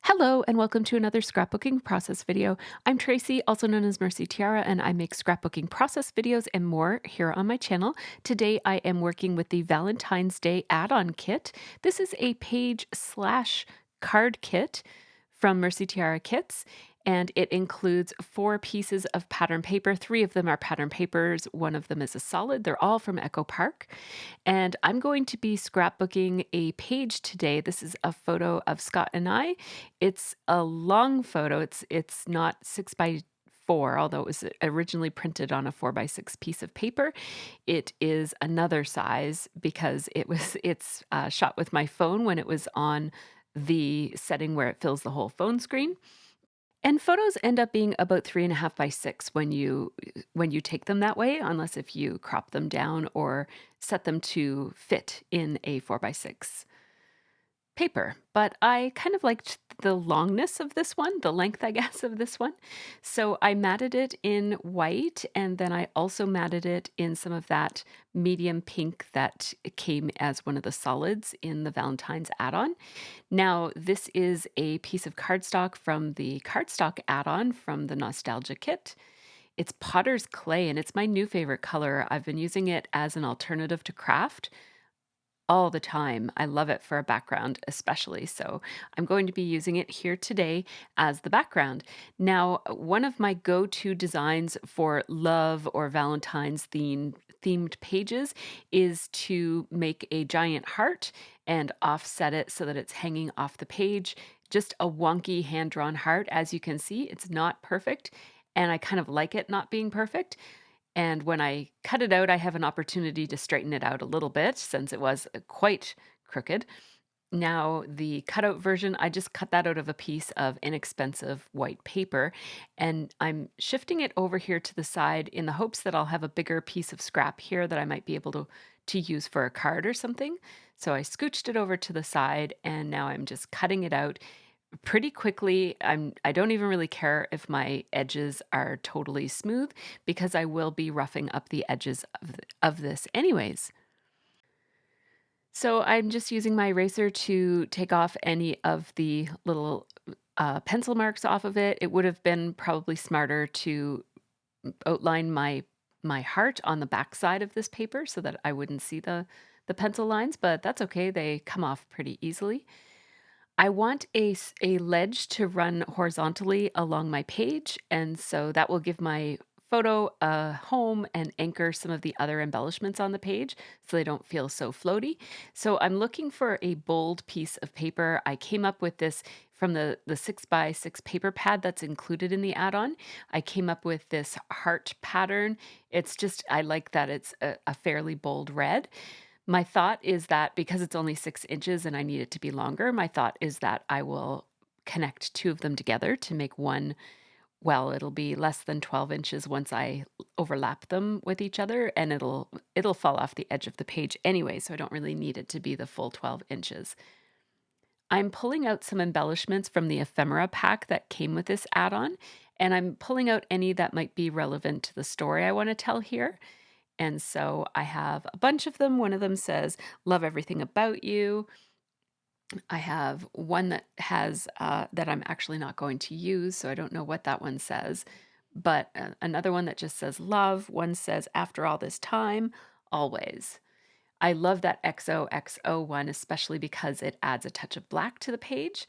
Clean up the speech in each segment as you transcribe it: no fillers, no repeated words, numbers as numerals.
Hello and welcome to another scrapbooking process video. I'm Tracy, also known as MercyTiara, and I make scrapbooking process videos and more here on my channel. Today I am working with the Valentine's Day add-on kit. This is a page/card kit from MercyTiara Kits, and it includes 4 pieces of pattern paper. 3 of them are pattern papers, 1 of them is a solid. They're all from Echo Park. And I'm going to be scrapbooking a page today. This is a photo of Scott and I. It's a long photo. It's not 6 by 4, although it was originally printed on a 4 by 6 piece of paper. It is another size because it's shot with my phone when it was on the setting where it fills the whole phone screen. And photos end up being about 3.5 by 6 when you take them that way, unless if you crop them down or set them to fit in a 4 by 6 paper. But I kind of liked the longness of this one, the length, I guess, of this one. So I matted it in white, and then I also matted it in some of that medium pink that came as one of the solids in the Valentine's add-on. Now, this is a piece of cardstock from the cardstock add-on from the Nostalgia Kit. It's Potter's Clay, and it's my new favorite color. I've been using it as an alternative to craft all the time. I love it for a background, especially. So I'm going to be using it here today as the background. Now, one of my go-to designs for love or Valentine's themed pages is to make a giant heart and offset it so that it's hanging off the page. Just a wonky hand-drawn heart. As you can see, it's not perfect, and I kind of like it not being perfect. And when I cut it out, I have an opportunity to straighten it out a little bit since it was quite crooked. Now, the cutout version, I just cut that out of a piece of inexpensive white paper, and I'm shifting it over here to the side in the hopes that I'll have a bigger piece of scrap here that I might be able to use for a card or something. So I scooched it over to the side, and now I'm just cutting it out pretty quickly. I don't even really care if my edges are totally smooth because I will be roughing up the edges of this anyways. So I'm just using my eraser to take off any of the little pencil marks off of it. It would have been probably smarter to outline my heart on the back side of this paper so that I wouldn't see the pencil lines, but that's okay. They come off pretty easily. I want a ledge to run horizontally along my page, and so that will give my photo a home and anchor some of the other embellishments on the page so they don't feel so floaty. So I'm looking for a bold piece of paper. I came up with this from the 6 by 6 paper pad that's included in the add-on. I came up with this heart pattern. It's just, I like that it's a fairly bold red. My thought is that because it's only 6 inches and I need it to be longer, my thought is that I will connect 2 of them together to make one. Well, it'll be less than 12 inches once I overlap them with each other, and it'll fall off the edge of the page anyway, so I don't really need it to be the full 12 inches. I'm pulling out some embellishments from the ephemera pack that came with this add-on, and I'm pulling out any that might be relevant to the story I want to tell here. And so I have a bunch of them. One of them says, "Love everything about you." I have one that has that I'm actually not going to use, so I don't know what that one says. But another one that just says love. One says, "After all this time, always." I love that XOXO one, especially because it adds a touch of black to the page.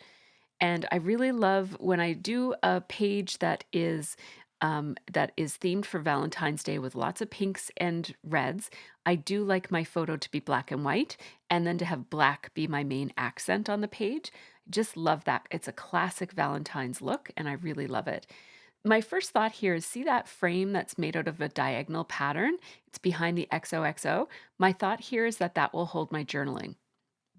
And I really love when I do a page that is themed for Valentine's Day with lots of pinks and reds. I do like my photo to be black and white, and then to have black be my main accent on the page. Just love that. It's a classic Valentine's look, and I really love it. My first thought here is, see that frame that's made out of a diagonal pattern? It's behind the XOXO. My thought here is that that will hold my journaling,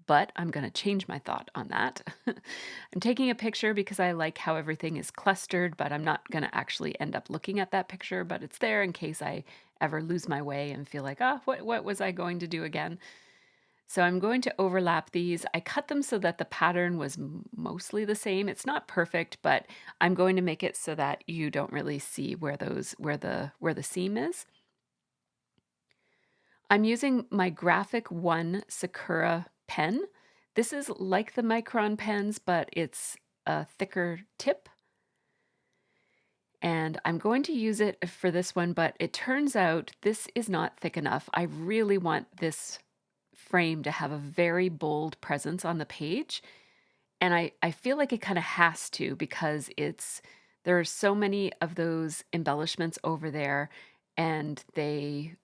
but I'm going to change my thought on that. I'm taking a picture because I like how everything is clustered, but I'm not going to actually end up looking at that picture, but it's there in case I ever lose my way and feel like, oh, what was I going to do again? So I'm going to overlap these. I cut them so that the pattern was mostly the same. It's not perfect, but I'm going to make it so that you don't really see where the seam is. I'm using my Graphic One Sakura pen. This is like the Micron pens, but it's a thicker tip, and I'm going to use it for this one, but it turns out this is not thick enough. I really want this frame to have a very bold presence on the page, and I feel like it kind of has to because there are so many of those embellishments over there, and they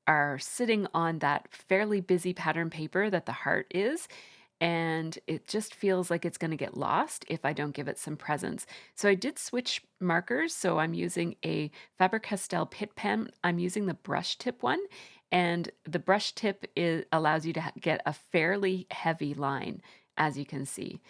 are sitting on that fairly busy pattern paper that the heart is, and it just feels like it's going to get lost if I don't give it some presence. So I did switch markers. So I'm using a Faber-Castell Pitt pen. I'm using the brush tip one, and the brush tip allows you to get a fairly heavy line, as you can see.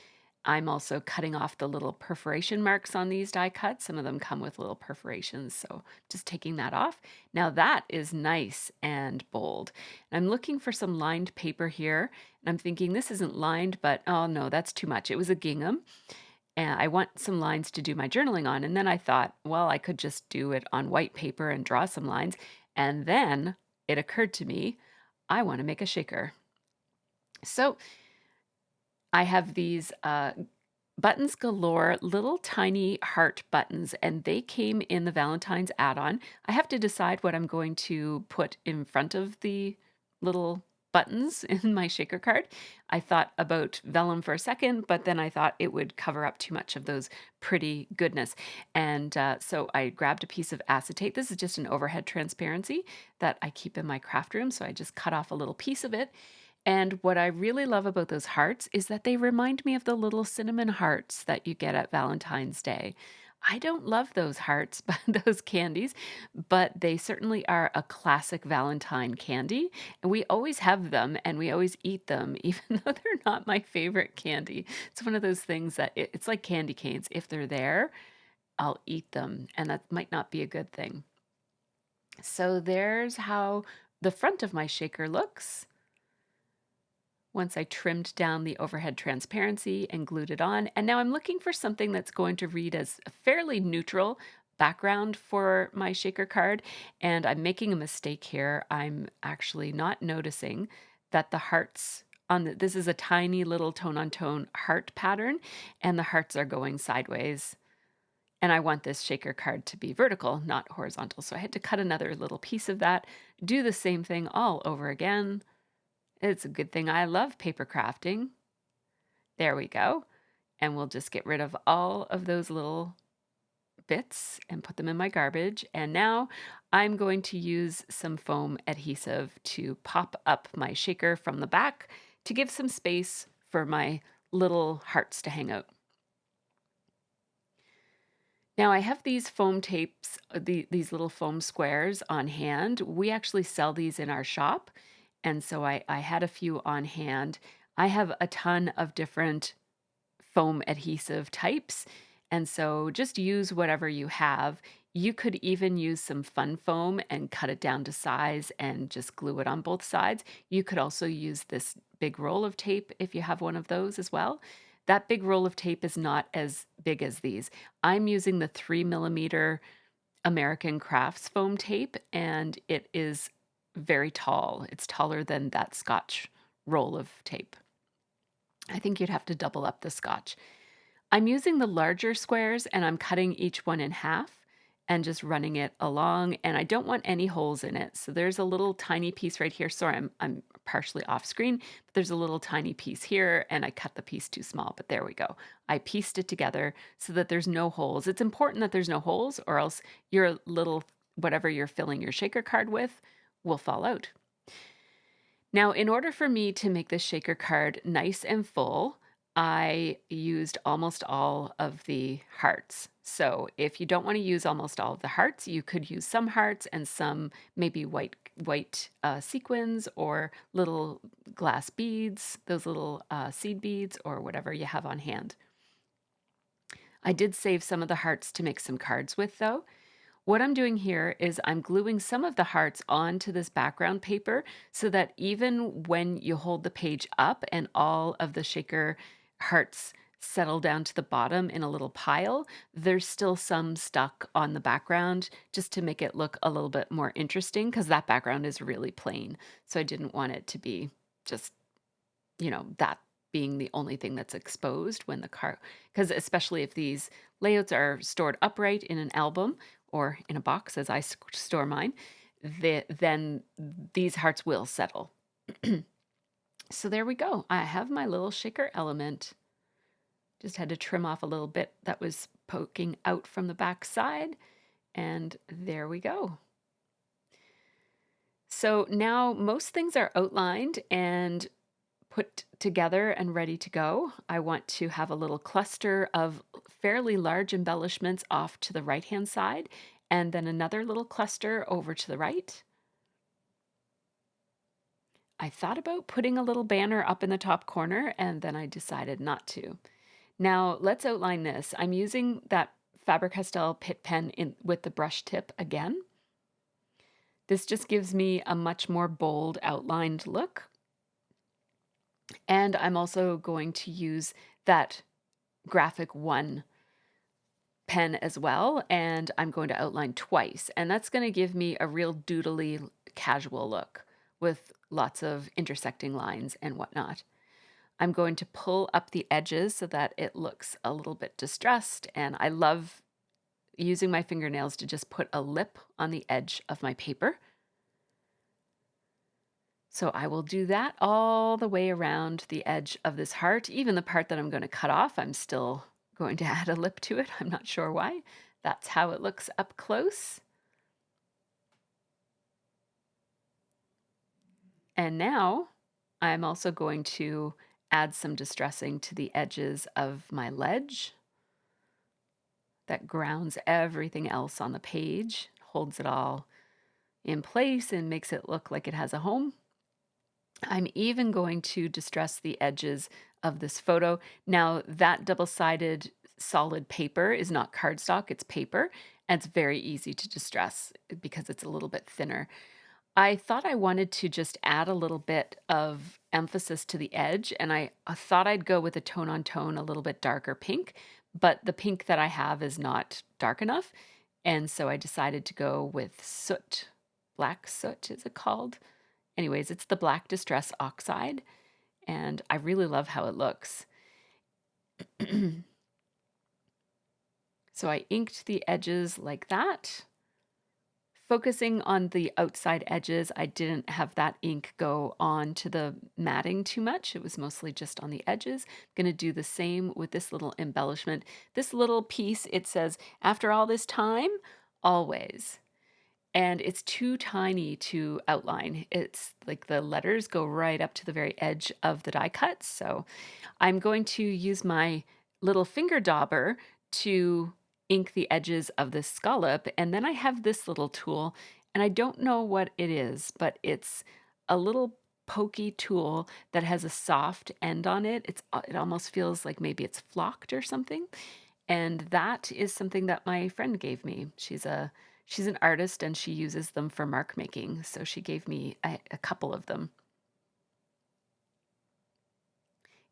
I'm also cutting off the little perforation marks on these die cuts. Some of them come with little perforations, so just taking that off. Now that is nice and bold. And I'm looking for some lined paper here, and I'm thinking this isn't lined, but oh no, that's too much. It was a gingham, and I want some lines to do my journaling on. And then I thought, well, I could just do it on white paper and draw some lines. And then it occurred to me, I want to make a shaker. So I have these buttons galore, little tiny heart buttons, and they came in the Valentine's add-on. I have to decide what I'm going to put in front of the little buttons in my shaker card. I thought about vellum for a second, but then I thought it would cover up too much of those pretty goodness. And so I grabbed a piece of acetate. This is just an overhead transparency that I keep in my craft room. So I just cut off a little piece of it. And what I really love about those hearts is that they remind me of the little cinnamon hearts that you get at Valentine's Day. I don't love those hearts, those candies, but they certainly are a classic Valentine candy. And we always have them and we always eat them, even though they're not my favorite candy. It's one of those things that it's like candy canes. If they're there, I'll eat them, and that might not be a good thing. So there's how the front of my shaker looks once I trimmed down the overhead transparency and glued it on. And now I'm looking for something that's going to read as a fairly neutral background for my shaker card. And I'm making a mistake here. I'm actually not noticing that the hearts this is a tiny little tone on tone heart pattern, and the hearts are going sideways. And I want this shaker card to be vertical, not horizontal. So I had to cut another little piece of that, do the same thing all over again. It's a good thing I love paper crafting. There we go. And we'll just get rid of all of those little bits and put them in my garbage. And now I'm going to use some foam adhesive to pop up my shaker from the back to give some space for my little hearts to hang out. Now I have these foam tapes, these little foam squares on hand. We actually sell these in our shop. And so I had a few on hand. I have a ton of different foam adhesive types. And so just use whatever you have. You could even use some fun foam and cut it down to size and just glue it on both sides. You could also use this big roll of tape if you have one of those as well. That big roll of tape is not as big as these. I'm using the 3mm American Crafts foam tape, and it is very tall. It's taller than that Scotch roll of tape. I think you'd have to double up the Scotch. I'm using the larger squares and I'm cutting each one in half and just running it along, and I don't want any holes in it. So there's a little tiny piece right here. Sorry, I'm partially off screen, but there's a little tiny piece here and I cut the piece too small, but there we go. I pieced it together so that there's no holes. It's important that there's no holes, or else your little, whatever you're filling your shaker card with, will fall out. Now, in order for me to make this shaker card nice and full, I used almost all of the hearts. So if you don't want to use almost all of the hearts, you could use some hearts and some maybe white sequins or little glass beads, those little seed beads, or whatever you have on hand. I did save some of the hearts to make some cards with, though. What I'm doing here is I'm gluing some of the hearts onto this background paper so that even when you hold the page up and all of the shaker hearts settle down to the bottom in a little pile, there's still some stuck on the background just to make it look a little bit more interesting, because that background is really plain. So I didn't want it to be just, that being the only thing that's exposed when the card, because especially if these layouts are stored upright in an album or in a box as I store mine, then these hearts will settle. So there we go. I have my little shaker element. Just had to trim off a little bit that was poking out from the back side, and there we go. So now most things are outlined and put together and ready to go. I want to have a little cluster of fairly large embellishments off to the right-hand side, and then another little cluster over to the right. I thought about putting a little banner up in the top corner, and then I decided not to. Now let's outline this. I'm using that Faber-Castell Pitt pen with the brush tip again. This just gives me a much more bold outlined look. And I'm also going to use that Graphic 1 pen as well, and I'm going to outline twice. And that's going to give me a real doodly casual look with lots of intersecting lines and whatnot. I'm going to pull up the edges so that it looks a little bit distressed, and I love using my fingernails to just put a lip on the edge of my paper. So I will do that all the way around the edge of this heart. Even the part that I'm going to cut off, I'm still going to add a lip to it. I'm not sure why. That's how it looks up close. And now I'm also going to add some distressing to the edges of my ledge. That grounds everything else on the page, holds it all in place and makes it look like it has a home. I'm even going to distress the edges of this photo. Now, that double-sided solid paper is not cardstock, it's paper, and it's very easy to distress because it's a little bit thinner. I thought I wanted to just add a little bit of emphasis to the edge, and I thought I'd go with a tone-on-tone, a little bit darker pink, but the pink that I have is not dark enough, and so I decided to go with soot. Black soot, is it called? Anyways, it's the Black Distress Oxide, and I really love how it looks. So I inked the edges like that. Focusing on the outside edges, I didn't have that ink go on to the matting too much. It was mostly just on the edges. I'm going to do the same with this little embellishment. This little piece, it says, "After all this time, always." And it's too tiny to outline. It's like the letters go right up to the very edge of the die cut. So I'm going to use my little finger dauber to ink the edges of this scallop. And then I have this little tool, and I don't know what it is, but it's a little pokey tool that has a soft end on it. It almost feels like maybe it's flocked or something. And that is something that my friend gave me. She's an artist and she uses them for mark making. So she gave me a couple of them.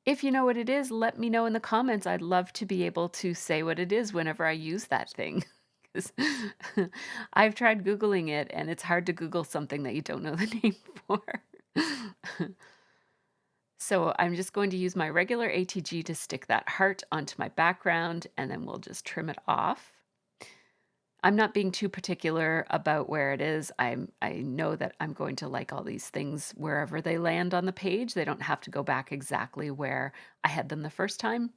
If you know what it is, let me know in the comments. I'd love to be able to say what it is whenever I use that thing. 'Cause I've tried Googling it and it's hard to Google something that you don't know the name for. So I'm just going to use my regular ATG to stick that heart onto my background, and then we'll just trim it off. I'm not being too particular about where it is. I know that I'm going to like all these things wherever they land on the page. They don't have to go back exactly where I had them the first time.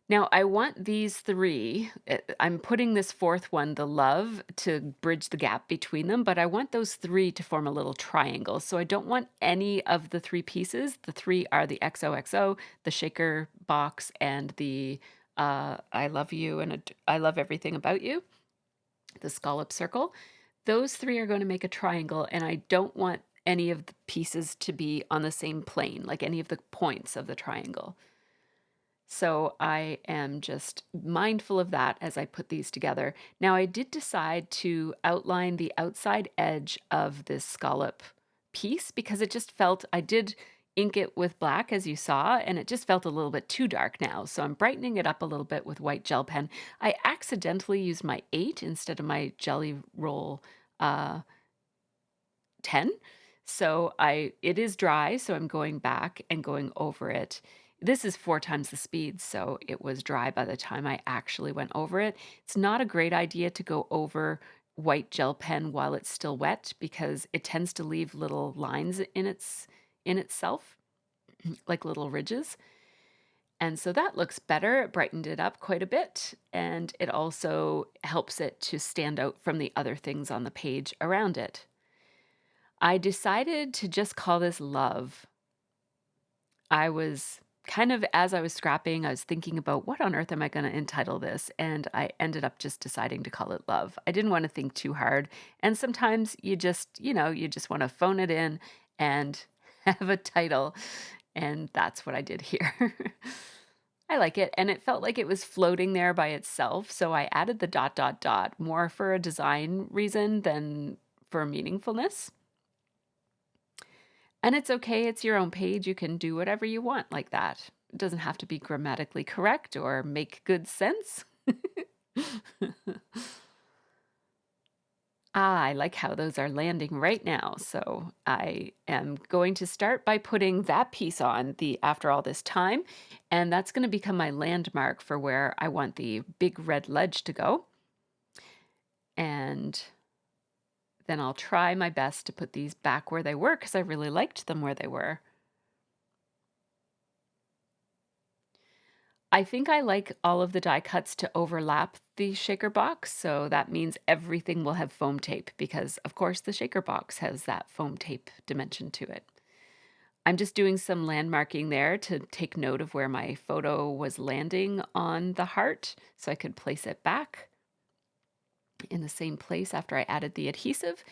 Now I want these three, I'm putting this fourth one, the love, to bridge the gap between them, but I want those three to form a little triangle. So I don't want any of the three pieces. The three are the XOXO, the shaker box, and the I love you and I love everything about you, the scallop circle. Those three are going to make a triangle, and I don't want any of the pieces to be on the same plane, like any of the points of the triangle. So I am just mindful of that as I put these together. Now I did decide to outline the outside edge of this scallop piece because it just felt, I did ink it with black as you saw, and it just felt a little bit too dark now. So I'm brightening it up a little bit with white gel pen. I accidentally used my 8 instead of my Jelly Roll 10. So it is dry, so I'm going back and going over it. This is 4 times the speed, so it was dry by the time I actually went over it. It's not a great idea to go over white gel pen while it's still wet because it tends to leave little lines in itself, like little ridges. And so that looks better. It brightened it up quite a bit, and it also helps it to stand out from the other things on the page around it. I decided to just call this Love. I was kind of, as I was scrapping, I was thinking about what on earth am I going to entitle this? And I ended up just deciding to call it Love. I didn't want to think too hard. And sometimes you just want to phone it in and have a title. And that's what I did here. I like it. And it felt like it was floating there by itself. So I added the dot, dot, dot more for a design reason than for meaningfulness. And it's okay, it's your own page. You can do whatever you want like that. It doesn't have to be grammatically correct or make good sense. I like how those are landing right now. So I am going to start by putting that piece on the after all this time, and that's going to become my landmark for where I want the big red ledge to go. And then I'll try my best to put these back where they were because I really liked them where they were. I think I like all of the die cuts to overlap the shaker box, so that means everything will have foam tape because, of course, the shaker box has that foam tape dimension to it. I'm just doing some landmarking there to take note of where my photo was landing on the heart so I could place it back in the same place after I added the adhesive.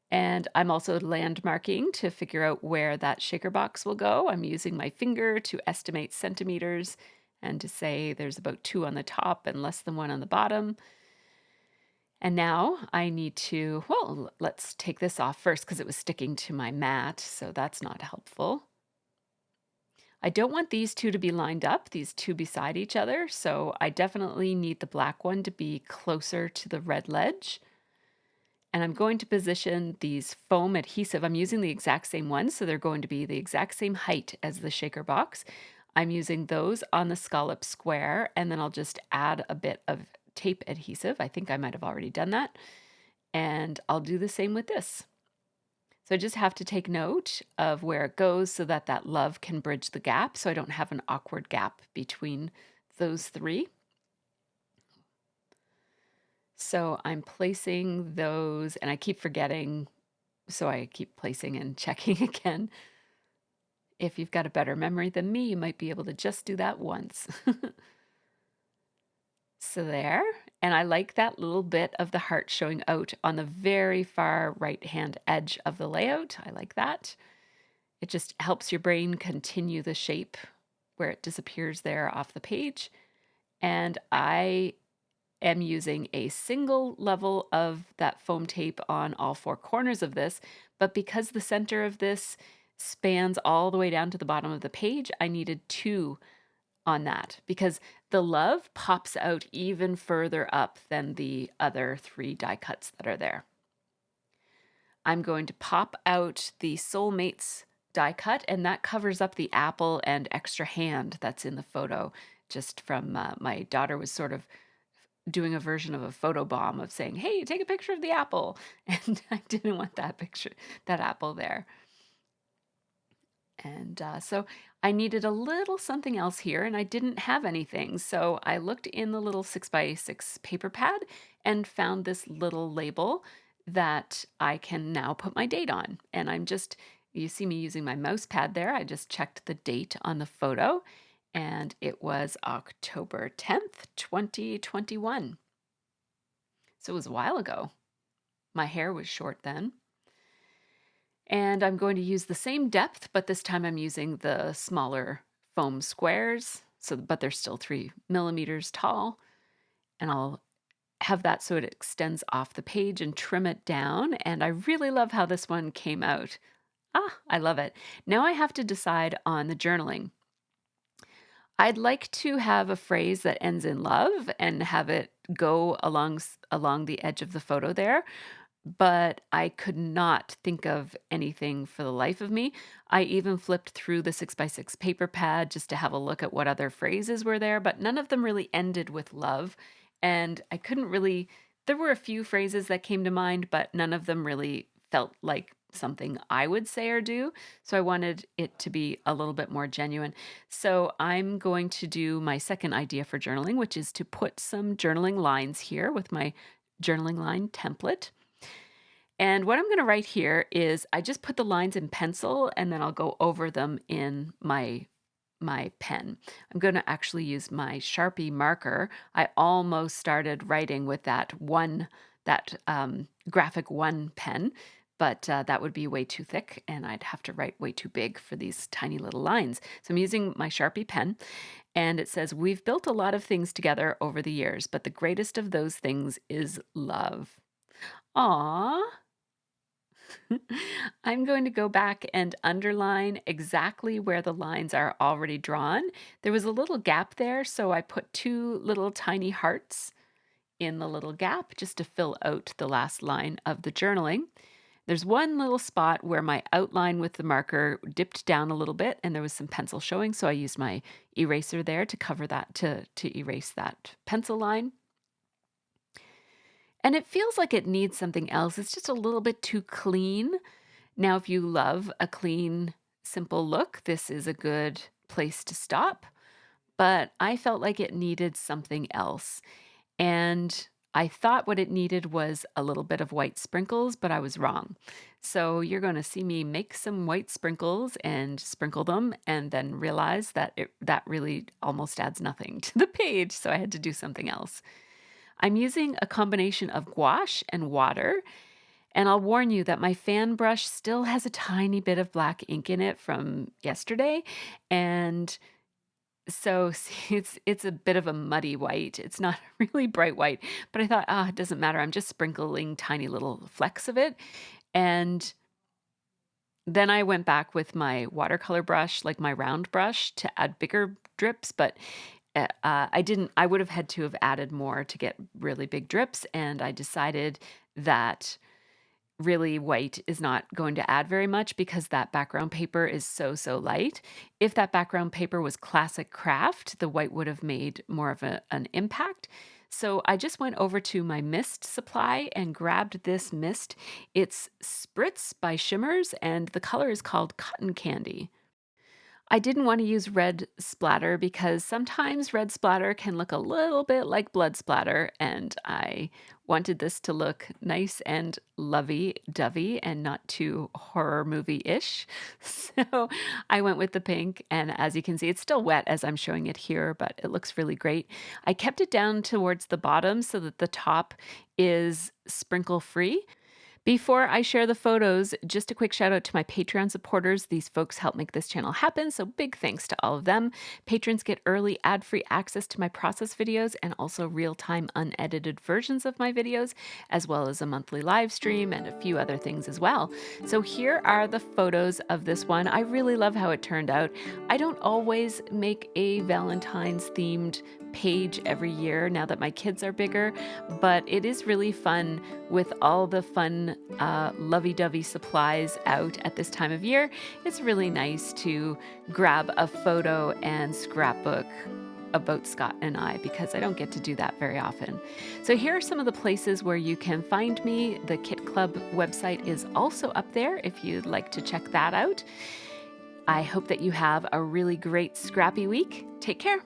And I'm also landmarking to figure out where that shaker box will go. I'm using my finger to estimate centimeters and to say there's about 2 on the top and less than 1 on the bottom. And now I need to, well, let's take this off first because it was sticking to my mat, so that's not helpful. I don't want these two to be lined up, these two beside each other, so I definitely need the black one to be closer to the red ledge. And I'm going to position these foam adhesive. I'm using the exact same ones, so they're going to be the exact same height as the shaker box. I'm using those on the scallop square, and then I'll just add a bit of tape adhesive. I think I might have already done that. And I'll do the same with this. So I just have to take note of where it goes so that that love can bridge the gap, so I don't have an awkward gap between those three. So I'm placing those, and I keep forgetting, so I keep placing and checking again. If you've got a better memory than me, you might be able to just do that once. So there, and I like that little bit of the heart showing out on the very far right-hand edge of the layout. I like that. It just helps your brain continue the shape where it disappears there off the page. And I am using a single level of that foam tape on all 4 corners of this, but because the center of this spans all the way down to the bottom of the page, I needed 2 on that because the love pops out even further up than the other 3 die cuts that are there. I'm going to pop out the Soulmates die cut, and that covers up the apple and extra hand that's in the photo, just from my daughter was sort of doing a version of a photo bomb of saying, hey, take a picture of the apple. And I didn't want that picture, that apple there. And so I needed a little something else here, and I didn't have anything. So I looked in the little 6x6 paper pad and found this little label that I can now put my date on. And you see me using my mouse pad there. I just checked the date on the photo, and it was October 10th, 2021. So it was a while ago. My hair was short then. And I'm going to use the same depth, but this time I'm using the smaller foam squares, but they're still 3 millimeters tall. And I'll have that so it extends off the page and trim it down. And I really love how this one came out. I love it. Now I have to decide on the journaling. I'd like to have a phrase that ends in love and have it go along the edge of the photo there. but I could not think of anything for the life of me. I even flipped through the 6x6 paper pad just to have a look at what other phrases were there, but none of them really ended with love. And I couldn't really, there were a few phrases that came to mind, but none of them really felt like something I would say or do. So I wanted it to be a little bit more genuine. So I'm going to do my second idea for journaling, which is to put some journaling lines here with my journaling line template. And what I'm going to write here is I just put the lines in pencil and then I'll go over them in my pen. I'm going to actually use my Sharpie marker. I almost started writing with that graphic one pen, but that would be way too thick and I'd have to write way too big for these tiny little lines. So I'm using my Sharpie pen, and it says, "We've built a lot of things together over the years, but the greatest of those things is love." Aww. I'm going to go back and underline exactly where the lines are already drawn. There was a little gap there, so I put two little tiny hearts in the little gap just to fill out the last line of the journaling. There's one little spot where my outline with the marker dipped down a little bit and there was some pencil showing, so I used my eraser there to cover that, to erase that pencil line. And it feels like it needs something else. It's just a little bit too clean. Now, if you love a clean, simple look, this is a good place to stop. But I felt like it needed something else. And I thought what it needed was a little bit of white sprinkles, but I was wrong. So you're going to see me make some white sprinkles and sprinkle them and then realize that that really almost adds nothing to the page. So I had to do something else. I'm using a combination of gouache and water, and I'll warn you that my fan brush still has a tiny bit of black ink in it from yesterday, and so see, it's a bit of a muddy white. It's not really bright white, but I thought, it doesn't matter. I'm just sprinkling tiny little flecks of it, and then I went back with my watercolor brush, like my round brush, to add bigger drips, but I didn't. I would have had to have added more to get really big drips, and I decided that really white is not going to add very much because that background paper is so light. If that background paper was classic craft, the white would have made more of an impact. So I just went over to my mist supply and grabbed this mist. It's Spritz by Shimmers, and the color is called Cotton Candy. I didn't want to use red splatter because sometimes red splatter can look a little bit like blood splatter, and I wanted this to look nice and lovey-dovey and not too horror movie-ish. So I went with the pink, and as you can see, it's still wet as I'm showing it here, but it looks really great. I kept it down towards the bottom so that the top is sprinkle-free. Before I share the photos, just a quick shout out to my Patreon supporters. These folks help make this channel happen, so big thanks to all of them. Patrons get early ad-free access to my process videos and also real-time unedited versions of my videos, as well as a monthly live stream and a few other things as well. So here are the photos of this one. I really love how it turned out. I don't always make a Valentine's themed page every year now that my kids are bigger, but it is really fun with all the fun lovey-dovey supplies out at this time of year. It's really nice to grab a photo and scrapbook about Scott and I because I don't get to do that very often. So here are some of the places where you can find me. The Kit Club website is also up there if you'd like to check that out. I hope that you have a really great scrappy week. Take care.